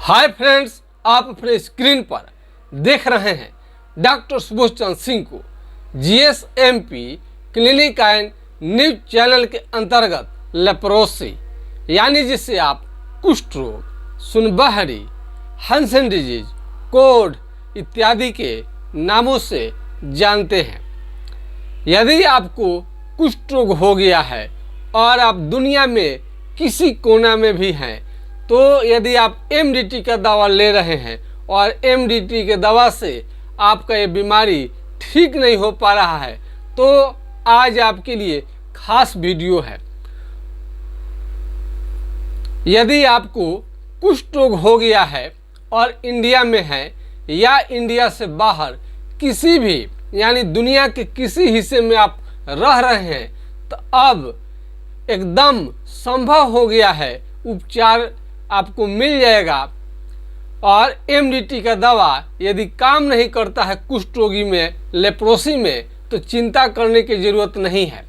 Hi friends, आप अपने screen पर देख रहे हैं डॉक्टर सुबोध चंद्र सिंह को GSMP clinic and news channel के अंतर्गत लेप्रोसी यानी जिसे आप कुष्ठ रोग, सुनबहरी, हंसन डिजीज, कोढ़ इत्यादि के नामों से जानते हैं। यदि आपको कुष्ठ रोग हो गया है और आप दुनिया में किसी कोना में भी हैं, तो यदि आप MDT का दवा ले रहे हैं और MDT के दवा से आपका ये बीमारी ठीक नहीं हो पा रहा है, तो आज आपके लिए खास वीडियो है। यदि आपको कुष्ठ रोग हो गया है और इंडिया में है या इंडिया से बाहर किसी भी यानी दुनिया के किसी हिस्से में आप रह रहे हैं, तो अब एकदम संभव हो गया है, उपचार आपको मिल जाएगा। और MDT का दवा यदि काम नहीं करता है कुष्ठ रोगी में, लेप्रोसी में, तो चिंता करने की ज़रूरत नहीं है।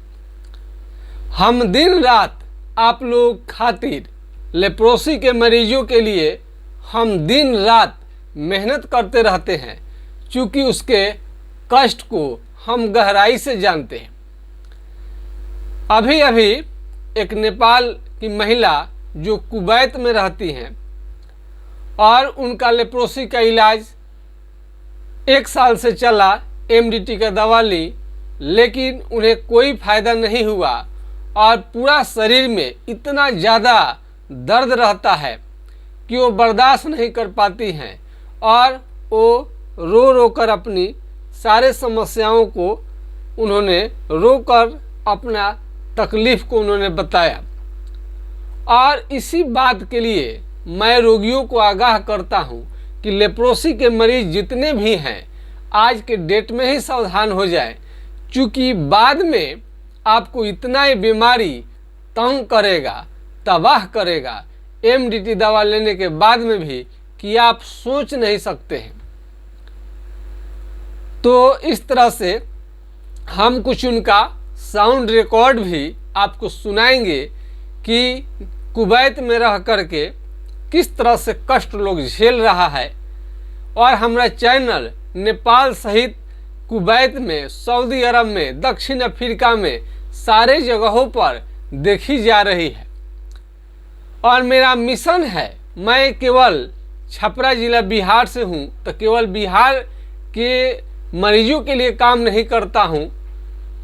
हम दिन रात आप लोग खातिर लेप्रोसी के मरीजों के लिए हम दिन रात मेहनत करते रहते हैं, क्योंकि उसके कष्ट को हम गहराई से जानते हैं। अभी अभी एक नेपाल की महिला जो कुवैत में रहती हैं और उनका लेप्रोसी का इलाज 1 साल से चला, MDT का दवा ली, लेकिन उन्हें कोई फ़ायदा नहीं हुआ और पूरा शरीर में इतना ज़्यादा दर्द रहता है कि वो बर्दाश्त नहीं कर पाती हैं और वो रो रो कर अपनी सारे समस्याओं को उन्होंने रो कर अपना तकलीफ़ को उन्होंने बताया। और इसी बात के लिए मैं रोगियों को आगाह करता हूं कि लेप्रोसी के मरीज जितने भी हैं, आज के डेट में ही सावधान हो जाएं, क्योंकि बाद में आपको इतना ये बीमारी तंग करेगा, तबाह करेगा MDT दवा लेने के बाद में भी कि आप सोच नहीं सकते हैं। तो इस तरह से हम कुछ उनका साउंड रिकॉर्ड भी आपको सुनाएंगे कि कुवैत में रह करके किस तरह से कष्ट लोग झेल रहा है। और हमारा चैनल नेपाल सहित कुवैत में, सऊदी अरब में, दक्षिण अफ्रीका में सारे जगहों पर देखी जा रही है। और मेरा मिशन है, मैं केवल छपरा जिला बिहार से हूँ, तो केवल बिहार के मरीजों के लिए काम नहीं करता हूँ,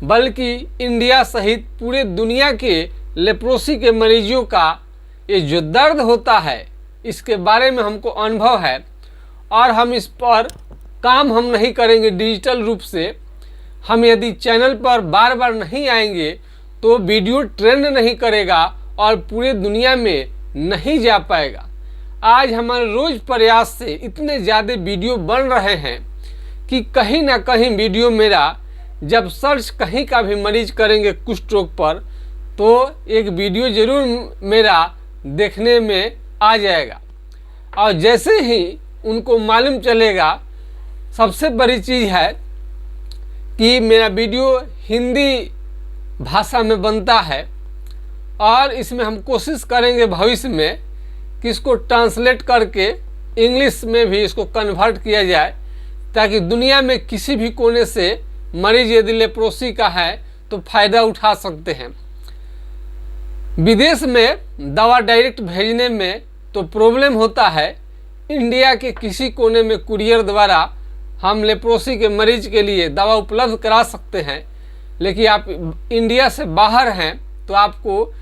बल्कि इंडिया सहित पूरे दुनिया के लेप्रोसी के मरीजों का ये जो दर्द होता है, इसके बारे में हमको अनुभव है। और हम इस पर काम हम नहीं करेंगे डिजिटल रूप से। हम यदि चैनल पर बार बार नहीं आएंगे तो वीडियो ट्रेंड नहीं करेगा और पूरे दुनिया में नहीं जा पाएगा। आज हमारे रोज़ प्रयास से इतने ज़्यादा वीडियो बन रहे हैं कि कहीं ना कहीं वीडियो मेरा जब सर्च कहीं का भी मरीज करेंगे कुष्ठ रोग पर, तो एक वीडियो ज़रूर मेरा देखने में आ जाएगा। और जैसे ही उनको मालूम चलेगा, सबसे बड़ी चीज़ है कि मेरा वीडियो हिंदी भाषा में बनता है और इसमें हम कोशिश करेंगे भविष्य में कि इसको ट्रांसलेट करके इंग्लिश में भी इसको कन्वर्ट किया जाए, ताकि दुनिया में किसी भी कोने से मरीज यदि लेप्रोसी का है तो फ़ायदा उठा सकते हैं। विदेश में दवा डायरेक्ट भेजने में तो प्रॉब्लम होता है। इंडिया के किसी कोने में कुरियर द्वारा हम लेप्रोसी के मरीज के लिए दवा उपलब्ध करा सकते हैं, लेकिन आप इंडिया से बाहर हैं तो आपको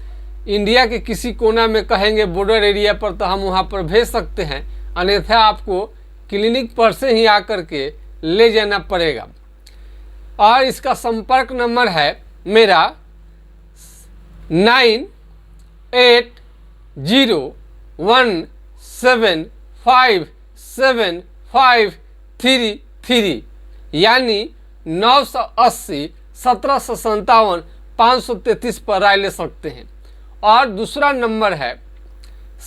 इंडिया के किसी कोना में कहेंगे बॉर्डर एरिया पर, तो हम वहां पर भेज सकते हैं, अन्यथा आपको क्लिनिक पर से ही आकर के ले जाना पड़ेगा। और इसका संपर्क नंबर है मेरा 9801757533 यानी 980 1757 533 पर राय ले सकते हैं। और दूसरा नंबर है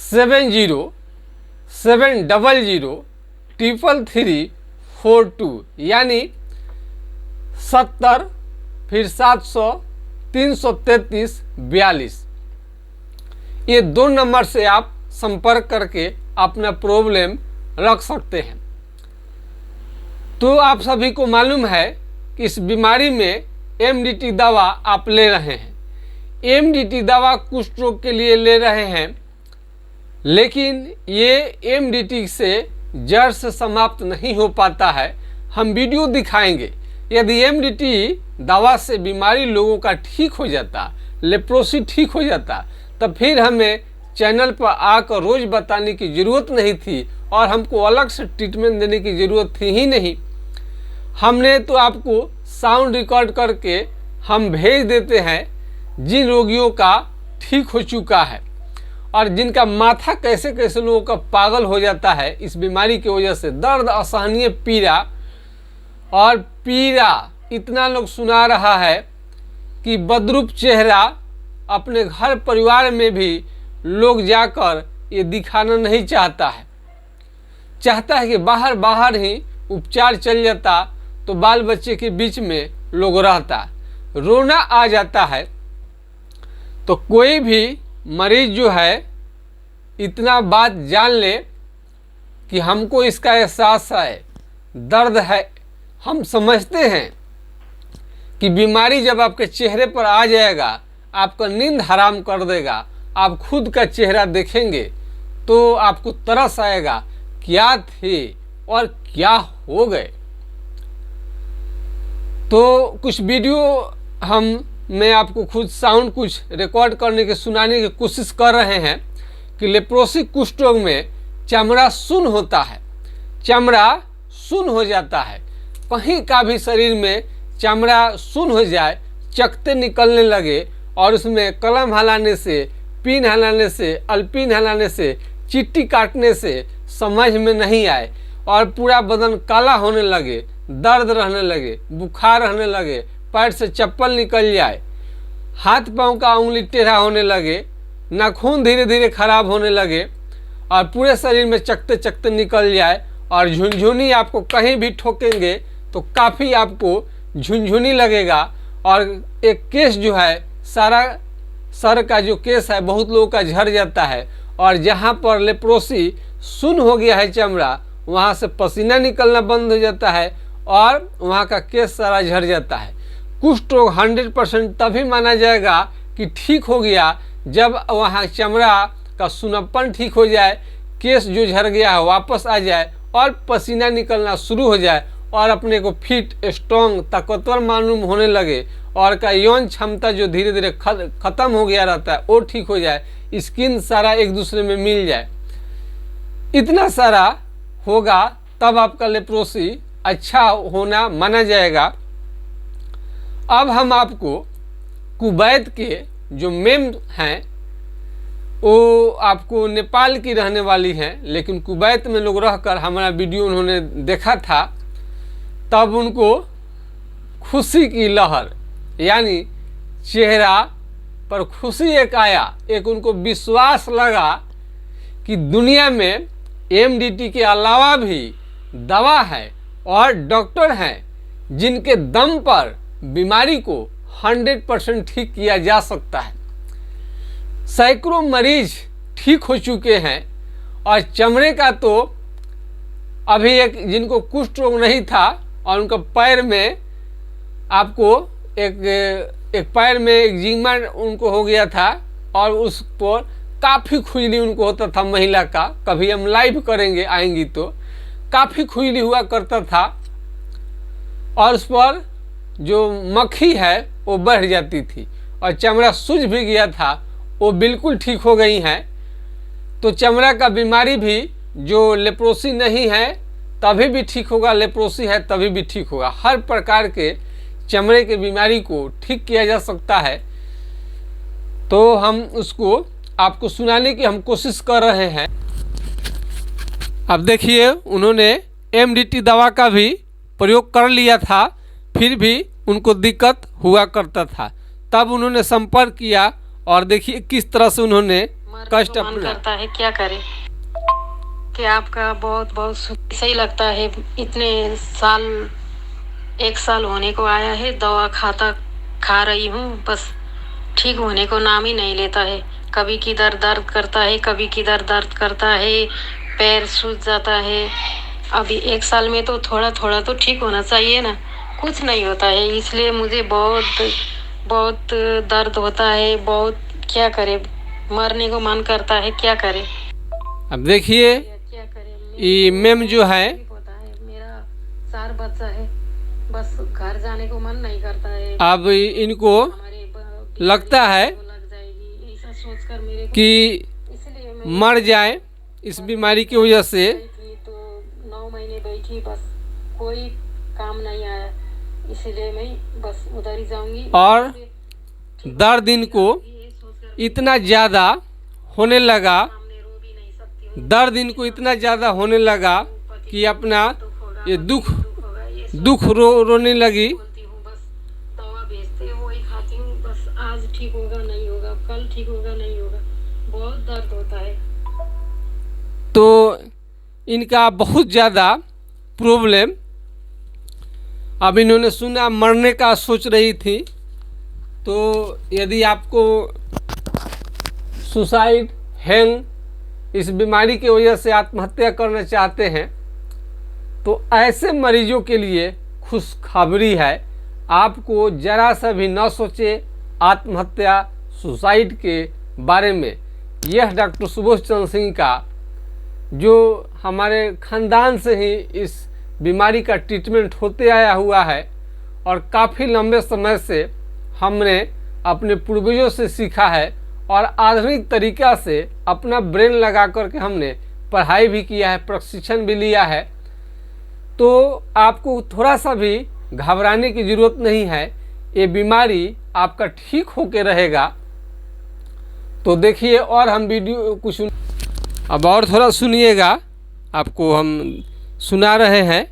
70703342 यानी 70 फिर 700 333 42। ये 2 नंबर से आप संपर्क करके अपना प्रॉब्लम रख सकते हैं। तो आप सभी को मालूम है कि इस बीमारी में एमडीटी दवा आप ले रहे हैं। एमडीटी दवा कुष्ठ रोग के लिए ले रहे हैं, लेकिन ये एमडीटी से जड़ से समाप्त नहीं हो पाता है। हम वीडियो दिखाएंगे। यदि एमडीटी दवा से बीमारी लोगों का ठीक हो जाता, लेप्रोसी ठीक हो जाता, तब फिर हमें चैनल पर आकर रोज़ बताने की ज़रूरत नहीं थी और हमको अलग से ट्रीटमेंट देने की ज़रूरत थी ही नहीं। हमने तो आपको साउंड रिकॉर्ड करके हम भेज देते हैं जिन रोगियों का ठीक हो चुका है और जिनका माथा कैसे कैसे लोगों का पागल हो जाता है इस बीमारी की वजह से। दर्द, असहनीय पीड़ा और पीड़ा इतना लोग सुना रहा है कि बदरूप चेहरा अपने घर परिवार में भी लोग जाकर ये दिखाना नहीं चाहता है। चाहता है कि बाहर बाहर ही उपचार चल जाता तो बाल बच्चे के बीच में लोग रहता। रोना आ जाता है। तो कोई भी मरीज जो है इतना बात जान ले कि हमको इसका एहसास है, दर्द है। हम समझते हैं कि बीमारी जब आपके चेहरे पर आ जाएगा, आपका नींद हराम कर देगा। आप खुद का चेहरा देखेंगे तो आपको तरस आएगा, क्या थे और क्या हो गए। तो कुछ वीडियो मैं आपको खुद साउंड कुछ रिकॉर्ड करने के सुनाने की कोशिश कर रहे हैं कि लेप्रोसी कुष्ठ रोग में चमड़ा सुन्न होता है, चमड़ा सुन्न हो जाता है। कहीं का भी शरीर में चमड़ा सुन्न हो जाए, चकत्ते निकलने लगे और उसमें कलम हिलाने से, पिन हिलाने से, अल्पिन हिलाने से, चिट्टी काटने से समझ में नहीं आए और पूरा बदन काला होने लगे, दर्द रहने लगे, बुखार रहने लगे, पैर से चप्पल निकल जाए, हाथ पांव का उंगली टेढ़ा होने लगे, नाखून धीरे धीरे खराब होने लगे और पूरे शरीर में चकते चकते निकल जाए और झुनझुनी आपको कहीं भी ठोकेंगे तो काफ़ी आपको झुनझुनी लगेगा। और एक केस जो है सारा सर का जो केस है बहुत लोगों का झड़ जाता है और जहाँ पर लेप्रोसी सुन्न हो गया है चमड़ा, वहाँ से पसीना निकलना बंद हो जाता है और वहाँ का केस सारा झड़ जाता है। कुष्ठ रोग 100% तभी माना जाएगा कि ठीक हो गया जब वहाँ चमड़ा का सुन्नपन ठीक हो जाए, केस जो झड़ गया है वापस आ जाए और पसीना निकलना शुरू हो जाए और अपने को फिट, स्ट्रॉन्ग, ताकतवर मालूम होने लगे और का यौन क्षमता जो धीरे धीरे खत्म हो गया रहता है वो ठीक हो जाए, स्किन सारा एक दूसरे में मिल जाए। इतना सारा होगा तब आपका लेप्रोसी अच्छा होना माना जाएगा। अब हम आपको कुवैत के जो मेम हैं वो आपको नेपाल की रहने वाली हैं, लेकिन कुवैत में लोग रहकर हमारा वीडियो उन्होंने देखा था, तब उनको खुशी की लहर यानी चेहरा पर खुशी एक आया, एक उनको विश्वास लगा कि दुनिया में एमडीटी के अलावा भी दवा है और डॉक्टर हैं जिनके दम पर बीमारी को 100% ठीक किया जा सकता है। सैकड़ों मरीज ठीक हो चुके हैं और चमड़े का तो अभी एक जिनको कुष्ठ रोग नहीं था और उनका पैर में आपको एक पैर में एक्जिमा उनको हो गया था और उस पर काफ़ी खुजली उनको होता था महिला का। कभी हम लाइव करेंगे, आएंगी तो काफ़ी खुजली हुआ करता था और उस पर जो मक्खी है वो बढ़ जाती थी और चमड़ा सूज भी गया था, वो बिल्कुल ठीक हो गई हैं। तो चमड़ा का बीमारी भी जो लेप्रोसी नहीं है तभी भी ठीक होगा, लेप्रोसी है तभी भी ठीक होगा। हर प्रकार के चमड़े के बीमारी को ठीक किया जा सकता है। तो हम उसको आपको सुनाने की हम कोशिश कर रहे हैं। अब देखिए, उन्होंने एमडीटी दवा का भी प्रयोग कर लिया था, फिर भी उनको दिक्कत हुआ करता था। तब उन्होंने संपर्क किया और देखिए किस तरह से उन्होंने कष्ट अपना करता है। क्या करें कि आपका बहुत बहुत सही लगता है। इतने साल, 1 साल होने को आया है, दवा खा रही हूँ, बस ठीक होने को नाम ही नहीं लेता है। कभी किधर दर्द करता है, कभी किधर दर्द करता है, पैर सूज जाता है। अभी 1 साल में तो थोड़ा थोड़ा तो ठीक होना चाहिए ना, कुछ नहीं होता है। इसलिए मुझे बहुत बहुत दर्द होता है, बहुत। क्या करे, मरने को मन करता है, क्या करे, अब देखिए क्या करे। ये मैम जो है, होता है, मेरा 4 बच्चा है, बस घर जाने को मन नहीं करता है। अब इनको लगता है लग जाएगी ऐसा सोचकर मेरे को, कि इसलिए मैं मर जाए इस बीमारी की वजह से। गई थी तो 9 महीने बैठी, बस कोई काम नहीं आया। इसलिए मैं बस उधर ही जाऊंगी। और दर्द इनको ये सोचकर इतना ज़्यादा होने लगा, सामने रो भी नहीं सकती हूँ। दर्द इनको इतना ज़्यादा होने लगा कि अपना ये दुख होगा ये रोने लगी। बोलती हूँ, बस दवा भेजते हैं वही खाती हूँ। बस आज ठीक होगा नहीं होगा, कल ठीक होगा नहीं होगा, बहुत दर्द होता है। तो इनका बहुत ज़्यादा प्रॉब्लम, अब इन्होंने सुना मरने का सोच रही थी। तो यदि आपको सुसाइड, हैंग इस बीमारी की वजह से आत्महत्या करना चाहते हैं तो ऐसे मरीजों के लिए खुशखबरी है। आपको ज़रा सा भी न सोचे आत्महत्या, सुसाइड के बारे में। यह डॉक्टर सुबोध चंद्र सिंह का, जो हमारे ख़ानदान से ही इस बीमारी का ट्रीटमेंट होते आया हुआ है और काफ़ी लंबे समय से हमने अपने पूर्वजों से सीखा है और आधुनिक तरीक़ा से अपना ब्रेन लगा करके हमने पढ़ाई भी किया है, प्रशिक्षण भी लिया है। तो आपको थोड़ा सा भी घबराने की ज़रूरत नहीं है, ये बीमारी आपका ठीक होके रहेगा। तो देखिए, और हम वीडियो कुछ अब और थोड़ा सुनिएगा, आपको हम सुना रहे हैं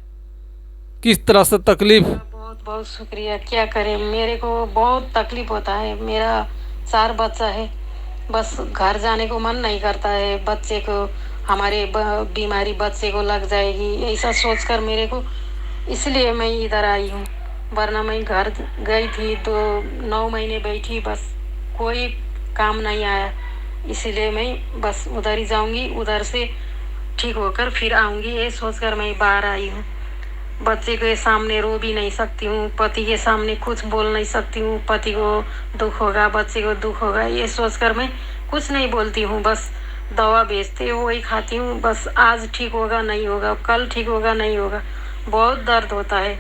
किस तरह से तकलीफ़। बहुत बहुत शुक्रिया। क्या करें, मेरे को बहुत तकलीफ होता है। मेरा 4 बच्चा है, बस घर जाने को मन नहीं करता है। बच्चे को, हमारे बीमारी बच्चे को लग जाएगी ऐसा सोचकर मेरे को, इसलिए मैं इधर आई हूँ। वरना मैं घर गई थी तो 9 महीने बैठी, बस कोई काम नहीं आया। इसलिए मैं बस उधर ही जाऊंगी, उधर से ठीक होकर फिर आऊंगी, ये सोचकर मैं बाहर आई हूँ। बच्चे के सामने रो भी नहीं सकती हूँ, पति के सामने कुछ बोल नहीं सकती हूँ। पति को दुख होगा, बच्चे को दुख होगा, ये सोचकर मैं कुछ नहीं बोलती हूँ। बस दवा भेजते हो वही खाती हूँ। बस आज ठीक होगा नहीं होगा, कल ठीक होगा नहीं होगा, बहुत दर्द होता है।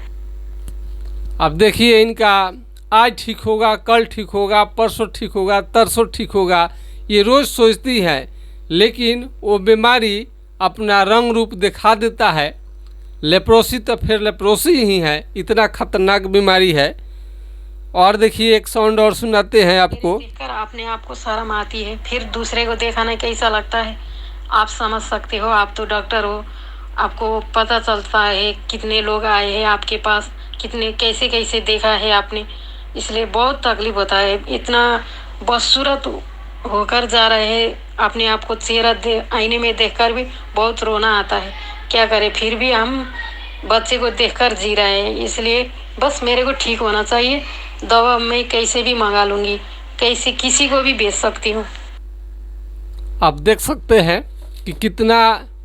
अब देखिए, इनका आज ठीक होगा, कल ठीक होगा, परसों ठीक होगा, तरसों ठीक होगा, ये रोज़ सोचती है। लेकिन वो बीमारी अपना रंग रूप दिखा देता है। लेप्रोसी तो फिर लेप्रोसी ही है, इतना खतरनाक बीमारी है। और देखिए, एक साउंड और सुनाते हैं आपको। देखकर अपने आप को शर्म आती है, फिर दूसरे को दिखाना कैसा लगता है आप समझ सकते हो। आप तो डॉक्टर हो, आपको पता चलता है कितने लोग आए हैं आपके पास, कितने कैसे कैसे देखा है आपने। इसलिए बहुत तकलीफ होता है। इतना बदसूरत होकर जा रहे हैं, अपने आप को चेहरा आईने में देखकर भी बहुत रोना आता है। क्या करें, फिर भी हम बच्चे को देखकर जी रहे हैं। इसलिए बस मेरे को ठीक होना चाहिए। दवा मैं कैसे भी मंगा लूँगी, कैसे किसी को भी बेच सकती हूँ। आप देख सकते हैं कि कितना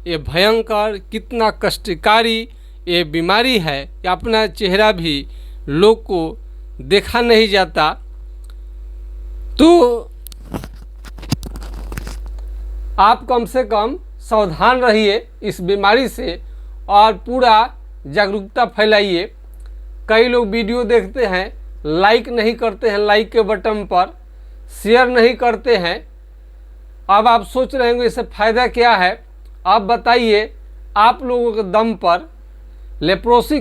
ये भयंकर, कितना कष्टकारी ये बीमारी है कि अपना चेहरा भी लोग को देखा नहीं जाता। तो आप कम से कम सावधान रहिए इस बीमारी से और पूरा जागरूकता फैलाइए। कई लोग वीडियो देखते हैं, लाइक नहीं करते हैं, लाइक के बटन पर शेयर नहीं करते हैं। अब आप सोच रहे होंगे इससे फ़ायदा क्या है। आप बताइए, आप लोगों के दम पर लेप्रोसी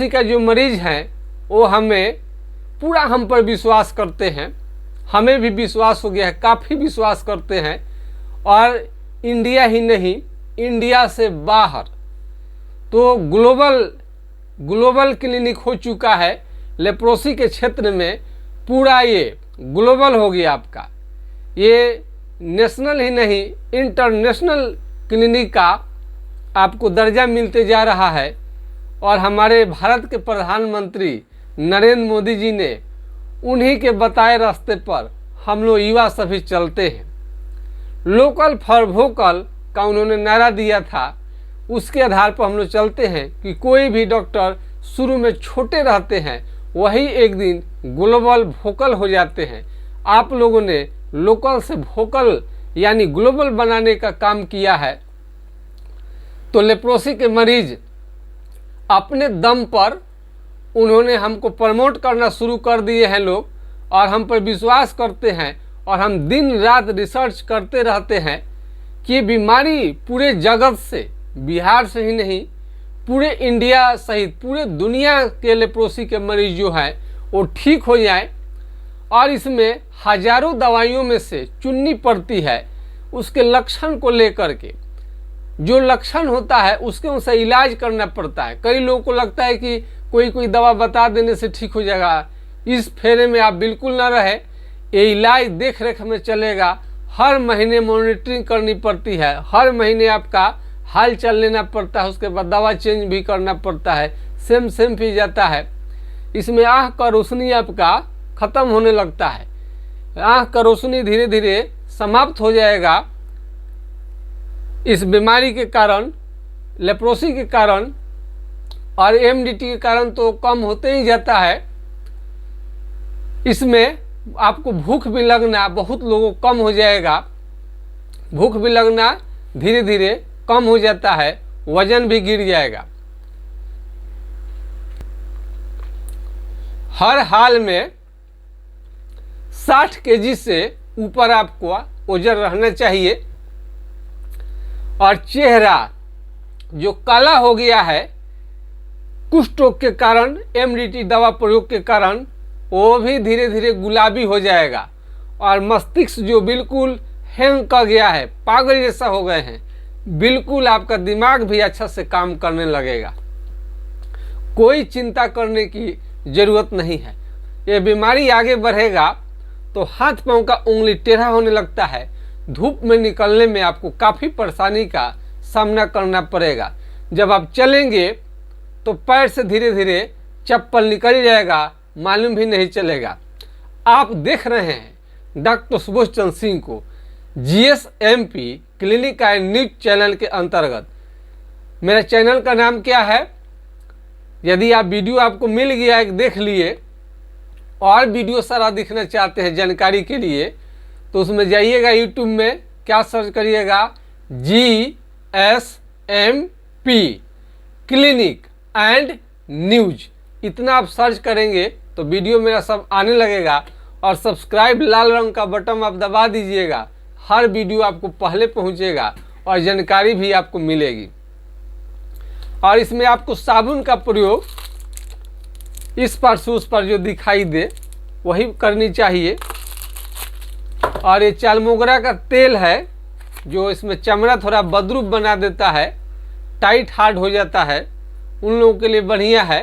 का जो मरीज़ हैं वो हमें पूरा हम पर विश्वास करते हैं। हमें भी विश्वास हो गया है, काफ़ी विश्वास करते हैं। और इंडिया ही नहीं, इंडिया से बाहर तो ग्लोबल क्लिनिक हो चुका है लेप्रोसी के क्षेत्र में। पूरा ये ग्लोबल हो गया आपका, ये नेशनल ही नहीं इंटरनेशनल क्लिनिक का आपको दर्जा मिलते जा रहा है। और हमारे भारत के प्रधानमंत्री नरेंद्र मोदी जी ने उन्हीं के बताए रास्ते पर हम लोग युवा सभी चलते हैं। लोकल फॉर वोकल का उन्होंने नारा दिया था, उसके आधार पर हम लोग चलते हैं कि कोई भी डॉक्टर शुरू में छोटे रहते हैं, वही एक दिन ग्लोबल वोकल हो जाते हैं। आप लोगों ने लोकल से वोकल यानी ग्लोबल बनाने का काम किया है। तो लेप्रोसी के मरीज अपने दम पर उन्होंने हमको प्रमोट करना शुरू कर दिए हैं लोग, और हम पर विश्वास करते हैं, और हम दिन रात रिसर्च करते रहते हैं कि बीमारी पूरे जगत से, बिहार से ही नहीं, पूरे इंडिया सहित पूरे दुनिया के लेप्रोसी के मरीज जो हैं वो ठीक हो जाए। और इसमें हजारों दवाइयों में से चुननी पड़ती है उसके लक्षण को लेकर के। जो लक्षण होता है उसके अनुसार इलाज करना पड़ता है। कई लोगों को लगता है कि कोई दवा बता देने से ठीक हो जाएगा, इस फेरे में आप बिल्कुल ना रहे। ये इलाज देख रेख में चलेगा, हर महीने मॉनिटरिंग करनी पड़ती है, हर महीने आपका हाल चाल लेना पड़ता है, उसके बाद दवा चेंज भी करना पड़ता है, सेम पी जाता है। इसमें आँख का रोशनी आपका ख़त्म होने लगता है, आँख का रोशनी धीरे धीरे समाप्त हो जाएगा इस बीमारी के कारण, लेप्रोसी के कारण, और एमडीटी के कारण तो कम होते ही जाता है। इसमें आपको भूख भी लगना बहुत लोगों को कम हो जाएगा, भूख भी लगना धीरे धीरे कम हो जाता है, वजन भी गिर जाएगा। हर हाल में 60 केजी से ऊपर आपको वजन रहना चाहिए, और चेहरा जो काला हो गया है कुष्ठ रोग के कारण, एमडीटी दवा प्रयोग के कारण, वो भी धीरे धीरे गुलाबी हो जाएगा। और मस्तिष्क जो बिल्कुल हैंग कर गया है, पागल जैसा हो गए हैं, बिल्कुल आपका दिमाग भी अच्छा से काम करने लगेगा। कोई चिंता करने की ज़रूरत नहीं है। ये बीमारी आगे बढ़ेगा तो हाथ पांव का उंगली टेढ़ा होने लगता है, धूप में निकलने में आपको काफ़ी परेशानी का सामना करना पड़ेगा। जब आप चलेंगे तो पैर से धीरे धीरे चप्पल निकल जाएगा, मालूम भी नहीं चलेगा। आप देख रहे हैं डॉक्टर सुबोध चंद्र सिंह को GSMP clinic and news channel के अंतर्गत। मेरे चैनल का नाम क्या है? यदि आप वीडियो आपको मिल गया है, देख लिए, और वीडियो सारा दिखना चाहते हैं जानकारी के लिए, तो उसमें जाइएगा यूट्यूब में, क्या सर्च करिएगा, GSMP क्लिनिक एंड न्यूज, इतना आप सर्च करेंगे तो वीडियो मेरा सब आने लगेगा। और सब्सक्राइब लाल रंग का बटन आप दबा दीजिएगा, हर वीडियो आपको पहले पहुंचेगा और जानकारी भी आपको मिलेगी। और इसमें आपको साबुन का प्रयोग इस पर से उस पर जो दिखाई दे वही करनी चाहिए। और ये चालमोगरा का तेल है जो इसमें चमड़ा थोड़ा बदरूप बना देता है, टाइट हार्ड हो जाता है, उन लोगों के लिए बढ़िया है।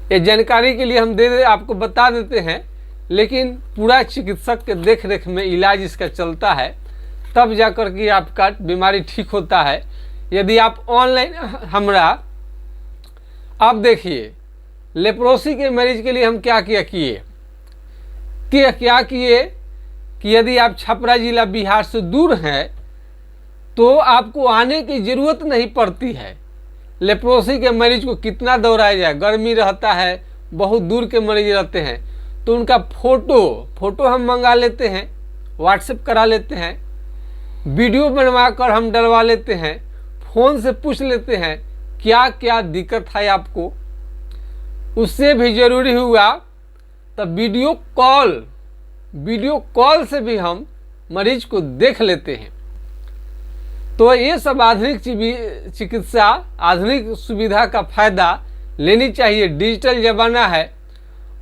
ये जानकारी के लिए हम आपको बता देते हैं, लेकिन पूरा चिकित्सक के देख रेख में इलाज इसका चलता है, तब जाकर के आपका बीमारी ठीक होता है। यदि आप ऑनलाइन हमरा, अब देखिए लेप्रोसी के मरीज के लिए हम क्या किए कि यदि आप छपरा जिला बिहार से दूर हैं तो आपको आने की ज़रूरत नहीं पड़ती है। लेप्रोसी के मरीज को कितना दौड़ाया जाए, गर्मी रहता है, बहुत दूर के मरीज रहते हैं, तो उनका फ़ोटो हम मंगा लेते हैं, व्हाट्सएप करा लेते हैं, वीडियो बनवा कर हम डलवा लेते हैं, फ़ोन से पूछ लेते हैं क्या क्या दिक्कत है आपको। उससे भी ज़रूरी हुआ तब वीडियो कॉल से भी हम मरीज को देख लेते हैं। तो ये सब आधुनिक चिकित्सा, आधुनिक सुविधा का फ़ायदा लेनी चाहिए। डिजिटल ज़माना है,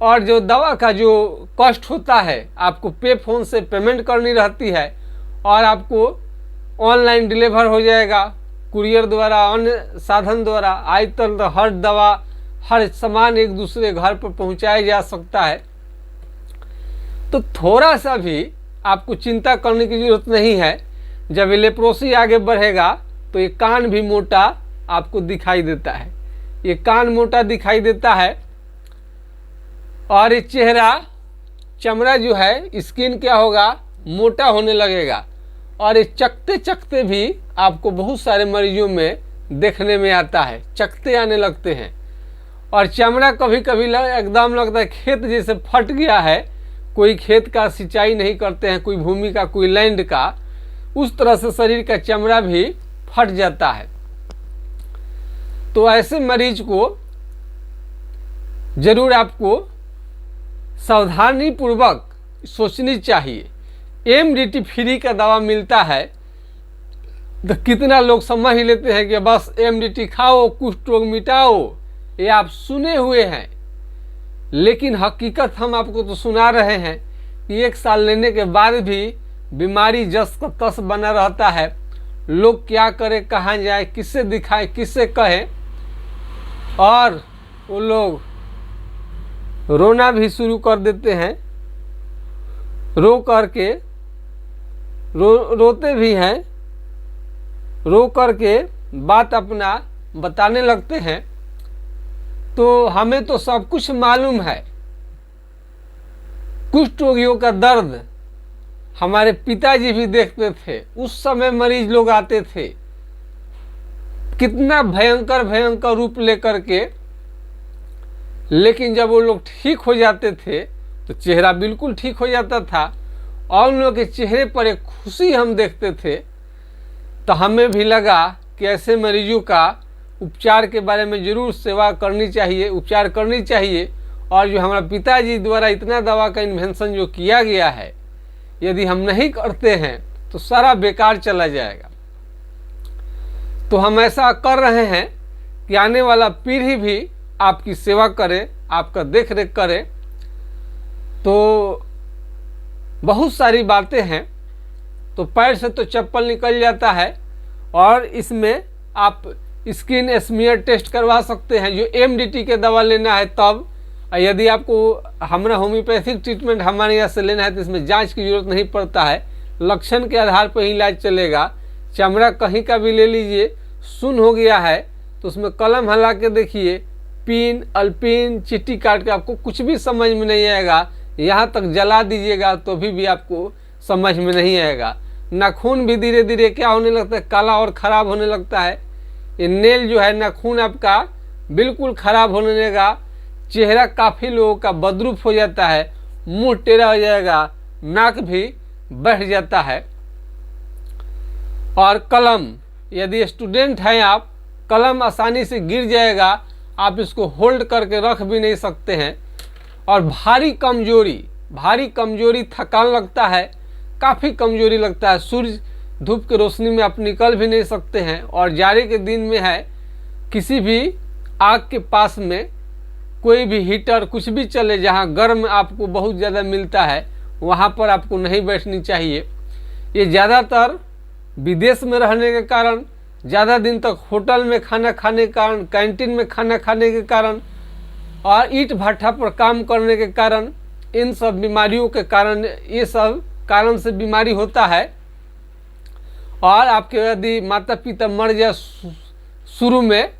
और जो दवा का जो कॉस्ट होता है आपको पे फ़ोन से पेमेंट करनी रहती है, और आपको ऑनलाइन डिलीवर हो जाएगा, कुरियर द्वारा, अन्य साधन द्वारा। आजकल तो हर दवा, हर सामान एक दूसरे घर पर पहुंचाया जा सकता है। तो थोड़ा सा भी आपको चिंता करने की ज़रूरत नहीं है। जब लेप्रोसी आगे बढ़ेगा तो ये कान भी मोटा आपको दिखाई देता है, ये कान मोटा दिखाई देता है। और ये चेहरा चमड़ा जो है स्किन क्या होगा, मोटा होने लगेगा। और ये चकते चकते भी आपको बहुत सारे मरीजों में देखने में आता है, चकते आने लगते हैं। और चमड़ा कभी कभी एकदम लगता है खेत जैसे फट गया है, कोई खेत का सिंचाई नहीं करते हैं, कोई भूमि का, कोई लैंड का, उस तरह से शरीर का चमड़ा भी फट जाता है। तो ऐसे मरीज को जरूर आपको सावधानी पूर्वक सोचनी चाहिए। एमडीटी फ्री का दवा मिलता है तो कितना लोग समझ ही लेते हैं कि बस एमडीटी खाओ कुष्ठ रोग मिटाओ, ये आप सुने हुए हैं। लेकिन हकीकत हम आपको तो सुना रहे हैं कि 1 साल लेने के बाद भी बीमारी जस का तस बना रहता है। लोग क्या करें, कहाँ जाए, किससे दिखाएं, किससे कहें, और वो लोग रोना भी शुरू कर देते हैं, रो करके रोते भी हैं, रो करके बात अपना बताने लगते हैं। तो हमें तो सब कुछ मालूम है। कुष्ठ रोगियों का दर्द हमारे पिताजी भी देखते थे, उस समय मरीज लोग आते थे कितना भयंकर भयंकर रूप लेकर के, लेकिन जब वो लोग ठीक हो जाते थे तो चेहरा बिल्कुल ठीक हो जाता था और उन लोगों के चेहरे पर एक खुशी हम देखते थे। तो हमें भी लगा कि ऐसे मरीजों का उपचार के बारे में ज़रूर सेवा करनी चाहिए, उपचार करनी चाहिए। और जो हमारा पिताजी द्वारा इतना दवा का इन्वेंशन जो किया गया है, यदि हम नहीं करते हैं तो सारा बेकार चला जाएगा। तो हम ऐसा कर रहे हैं कि आने वाला पीढ़ी भी आपकी सेवा करे, आपका देख रेख करे। तो बहुत सारी बातें हैं। तो पैर से तो चप्पल निकल जाता है, और इसमें आप स्किन स्मीयर टेस्ट करवा सकते हैं जो एमडीटी के दवा लेना है तब। यदि आपको हमारा होम्योपैथिक ट्रीटमेंट हमारे यहाँ से लेना है तो इसमें जांच की जरूरत नहीं पड़ता है, लक्षण के आधार पर ही इलाज चलेगा। चमड़ा कहीं का भी ले लीजिए, सुन्न हो गया है तो उसमें कलम हिला के देखिए, पिन अल्पिन चिट्ठी काट के आपको कुछ भी समझ में नहीं आएगा। यहाँ तक जला दीजिएगा तो भी आपको समझ में नहीं आएगा। नाखून भी धीरे धीरे क्या होने लगता है, काला और ख़राब होने लगता है। ये नेल जो है नाखून आपका बिल्कुल ख़राब होने लगेगा। चेहरा काफ़ी लोगों का बदरूप हो जाता है, मुंह टेढ़ा हो जाएगा, नाक भी बढ़ जाता है। और कलम, यदि स्टूडेंट हैं आप, कलम आसानी से गिर जाएगा, आप इसको होल्ड करके रख भी नहीं सकते हैं। और भारी कमजोरी, थकान लगता है, काफ़ी कमजोरी लगता है। सूर्य धूप की रोशनी में आप निकल भी नहीं सकते हैं। और जाड़े के दिन में है, किसी भी आग के पास में कोई भी हीटर कुछ भी चले, जहाँ गर्म आपको बहुत ज़्यादा मिलता है, वहाँ पर आपको नहीं बैठनी चाहिए। ये ज़्यादातर विदेश में रहने के कारण, ज़्यादा दिन तक होटल में खाना खाने के कारण, कैंटीन में खाना खाने के कारण और ईंट भट्ठा पर काम करने के कारण, इन सब बीमारियों के कारण, ये सब कारण से बीमारी होता है। और आपके यदि माता पिता मर जाए शुरू में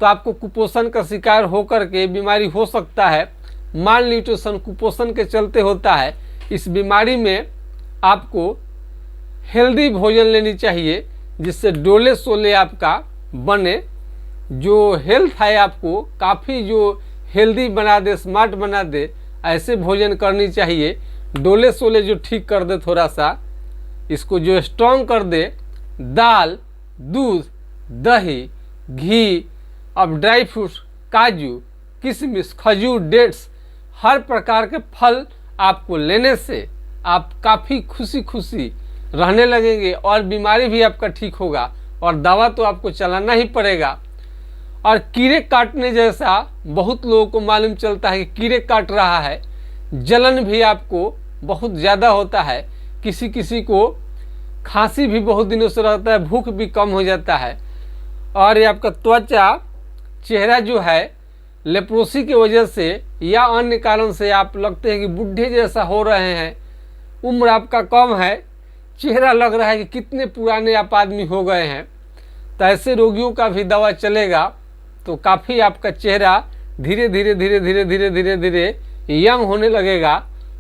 तो आपको कुपोषण का शिकार होकर के बीमारी हो सकता है। माल न्यूट्रिशन कुपोषण के चलते होता है। इस बीमारी में आपको हेल्दी भोजन लेनी चाहिए जिससे डोले सोले आपका बने, जो हेल्थ है आपको काफ़ी जो हेल्दी बना दे, स्मार्ट बना दे, ऐसे भोजन करनी चाहिए। डोले सोले जो ठीक कर दे, थोड़ा सा इसको जो स्ट्रॉन्ग कर दे। दाल, दूध, दही, घी, अब ड्राई फ्रूट्स, काजू, किशमिश, खजूर, डेट्स, हर प्रकार के फल आपको लेने से आप काफ़ी खुशी रहने लगेंगे और बीमारी भी आपका ठीक होगा। और दवा तो आपको चलाना ही पड़ेगा। और कीड़े काटने जैसा बहुत लोगों को मालूम चलता है कि कीड़े काट रहा है, जलन भी आपको बहुत ज़्यादा होता है, किसी को खांसी भी बहुत दिनों से रहता है, भूख भी कम हो जाता है। और ये आपका त्वचा, चेहरा जो है लेप्रोसी की वजह से या अन्य कारण से आप लगते हैं कि बूढ़े जैसा हो रहे हैं, उम्र आपका कम है, चेहरा लग रहा है कि कितने पुराने आप आदमी हो गए हैं। तो ऐसे रोगियों का भी दवा चलेगा तो काफ़ी आपका चेहरा धीरे धीरे यंग होने लगेगा,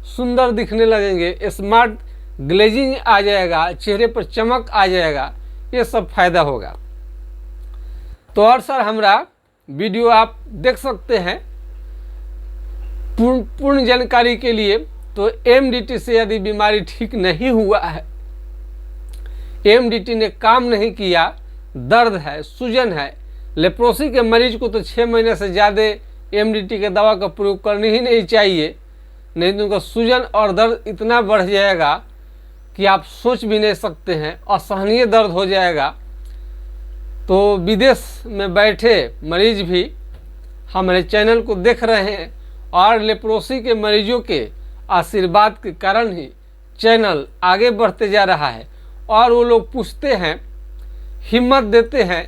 सुंदर दिखने लगेंगे, स्मार्ट ग्लेजिंग आ जाएगा, चेहरे पर चमक आ जाएगा, ये सब फायदा होगा। तो और सर हमारा वीडियो आप देख सकते हैं पूर्ण जानकारी के लिए। तो एमडीटी से यदि बीमारी ठीक नहीं हुआ है, एमडीटी ने काम नहीं किया, दर्द है, सूजन है, लेप्रोसी के मरीज को तो 6 महीने से ज़्यादा एमडीटी के दवा का प्रयोग करनी ही नहीं चाहिए, नहीं तो उनका सूजन और दर्द इतना बढ़ जाएगा कि आप सोच भी नहीं सकते हैं, असहनीय दर्द हो जाएगा। तो विदेश में बैठे मरीज भी हमारे चैनल को देख रहे हैं और लेप्रोसी के मरीजों के आशीर्वाद के कारण ही चैनल आगे बढ़ते जा रहा है। और वो लोग पूछते हैं, हिम्मत देते हैं,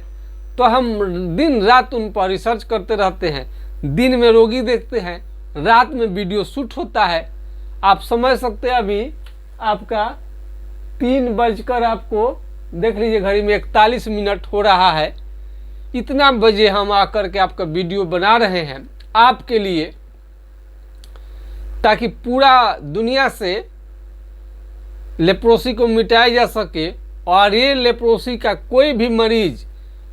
तो हम दिन रात उन पर रिसर्च करते रहते हैं। दिन में रोगी देखते हैं, रात में वीडियो शूट होता है। आप समझ सकते हैं अभी आपका 3 बजकर आपको देख लीजिए घड़ी में 41 मिनट हो रहा है। इतना बजे हम आकर के आपका वीडियो बना रहे हैं आपके लिए, ताकि पूरा दुनिया से लेप्रोसी को मिटाया जा सके और ये लेप्रोसी का कोई भी मरीज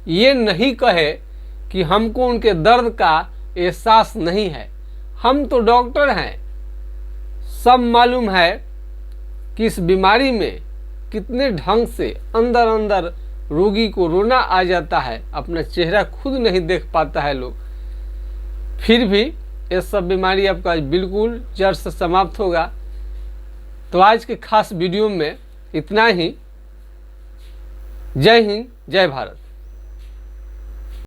ये नहीं कहे कि हमको उनके दर्द का एहसास नहीं है। हम तो डॉक्टर हैं, सब मालूम है कि इस बीमारी में कितने ढंग से अंदर अंदर रोगी को रोना आ जाता है, अपना चेहरा खुद नहीं देख पाता है लोग। फिर भी ये सब बीमारी आपका बिल्कुल जड़ से समाप्त होगा। तो आज के खास वीडियो में इतना ही। जय हिंद, जय भारत।